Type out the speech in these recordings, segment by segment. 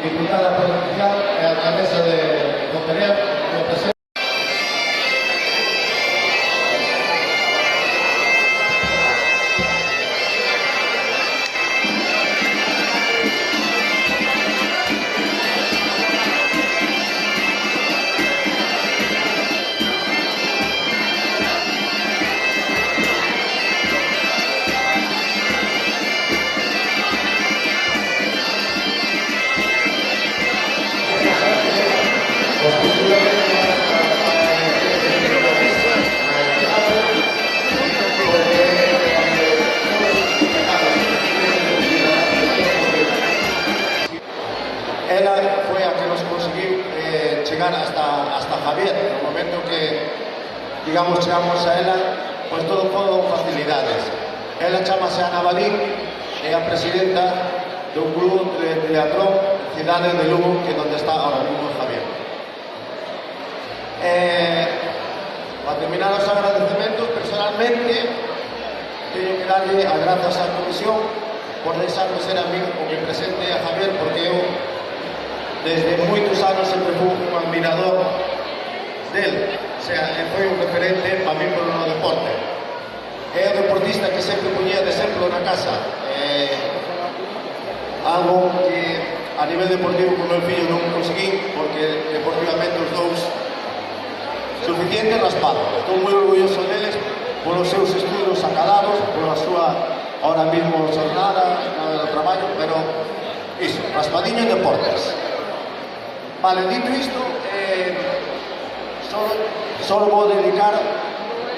diputada provincial e alcaldesa de Pontevedra, como presente. Ela foi a que nos conseguiu chegar hasta Javier. No momento que, digamos, chegamos a ela, pois todo foron facilidades. Ela chamase Ana Balín, é a presidenta dun grupo de teatro Cidade de Lugo, que é onde está ahora mismo Javier. Para terminar os agradecementos, personalmente, teño que darlle as grazas á comisión por deixarme ser a mí o que presente a Javier, porque eu desde moitos anos sempre fui un admirador del, o sea, foi un referente para mí polo no deporte. É o deportista que sempre poñía de exemplo na casa, algo que a nivel deportivo con o meu fillo non conseguí, porque deportivamente os dous suficiente raspado. Estou moi orgulloso deles polos seus estudos acadados, pola súa ahora mismo jornada no traballo, pero iso, raspadinho en deportes. Vale, dito isto, solo vou dedicar,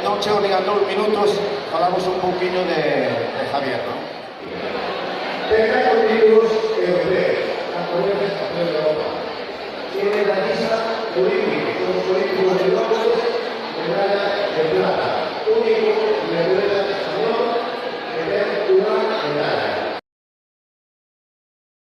non chego nin a 2 minutos, falamos un pouquinho de Javier, non? Tenga contigo europeos, a poderes de Europa. Tiene la lista olímpica, con los olímpicos de Londres, medalla de plata, único medalla de